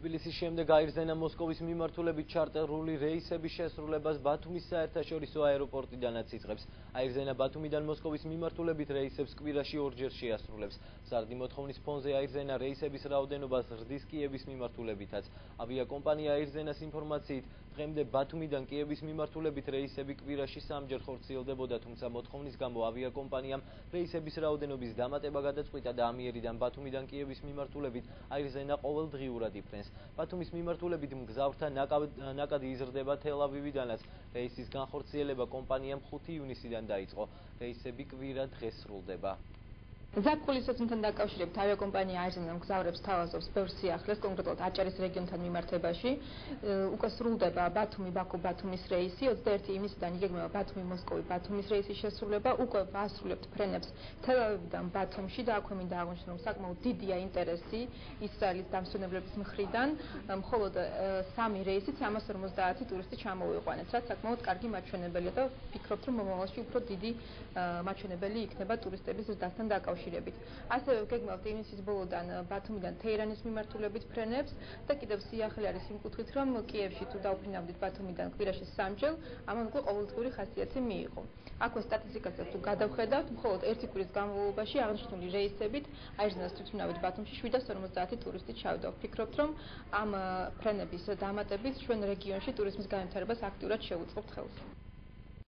თბილისის შემდეგ აირზენა მოსკოვის მიმართულებით ჩარტერული რეისების შესრულებას ბათუმის საერთაშორისო აეროპორტიდანაც იწყებს. აირზენა ბათუმიდან მოსკოვის მიმართულებით რეისებს კვირაში ორჯერ შეასრულებს. სარდი მოთხოვნის ფონზე აირზენა რეისების რაოდენობას ზრდის კიევის მიმართულებითაც. ავიაკომპანია აირზენას ინფორმაციით, დღემდე ბათუმიდან კიევის მიმართულებით რეისები კვირაში 3-ჯერ ხორციელდებოდა, თუმცა მოთხოვნის გამო ავიაკომპანიამ რეისების რაოდენობის დამატება გადაწყვიტა და ამიერიდან ბათუმიდან კიევის მიმართულებით აირზენა ყოველდღიურად იფრენს. ბათუმის მიმართულებით მგზავრთა ნაკადი იზრდება თელ-ავივიდანაც. რეისის განხორციელება კომპანიამ 5 ივნისიდან დაიწყო. რეისები კვირა დღეს სრულდება. ზაფხულის სეზონთან დაკავშირებით ავიაკომპანია აირზენა მგზავრებს თავაზობს ბევრ სიახლეს, კონკრეტულად აჭარის რეგიონთან მიმართებაში. უკვე სრულდება ბათუმი-ბაქო-ბათუმის რეისი, 21 ივნისიდან იგეგმება ბათუმი-მოსკოვი-ბათუმის რეისის შესრულება. უკვე ვასრულებთ ფრენებს თელ-ავივიდან ბათუმში და აქვე მინდა აღვნიშნო, რომ საკმაოდ დიდია ინტერესი ისრაელის დამსვენებლების მხრიდან, მხოლოდ 3 რეისით 350 ტურისტი ჩამოვიყვანეს, რაც საკმაოდ კარგი მაჩვენებელია და ვფიქრობთ, რომ მომავალში უფრო დიდი მაჩვენებელი იქნება ტურისტების ზრდასთან დაკავშირებით. ასევე ვგეგმავთ ივნისის ბოლოდან ბათუმიდან თეირანის მიმართულებით ფრენებს და კიდევ სიახლე არის იმ კუთხით, რომ კიევში თუ დავფრინავდით ბათუმიდან კვირაში 3-ჯერ, ამან უკვე ყოველდღიური ხასიათი მიიღო. აქვე სტატისტიკასაც თუ გადავხედავთ, მხოლოდ 1 კვირის განმავლობაში აღნიშნული რეისებით აირზენას თვითმფრინავით ბათუმში 750 ტურისტი ჩავიდა. ვფიქრობთ, რომ ამ ფრენების დამატებით ჩვენ რეგიონში ტურიზმის განვითარებას აქტიურად შევუწყობთ ხელს.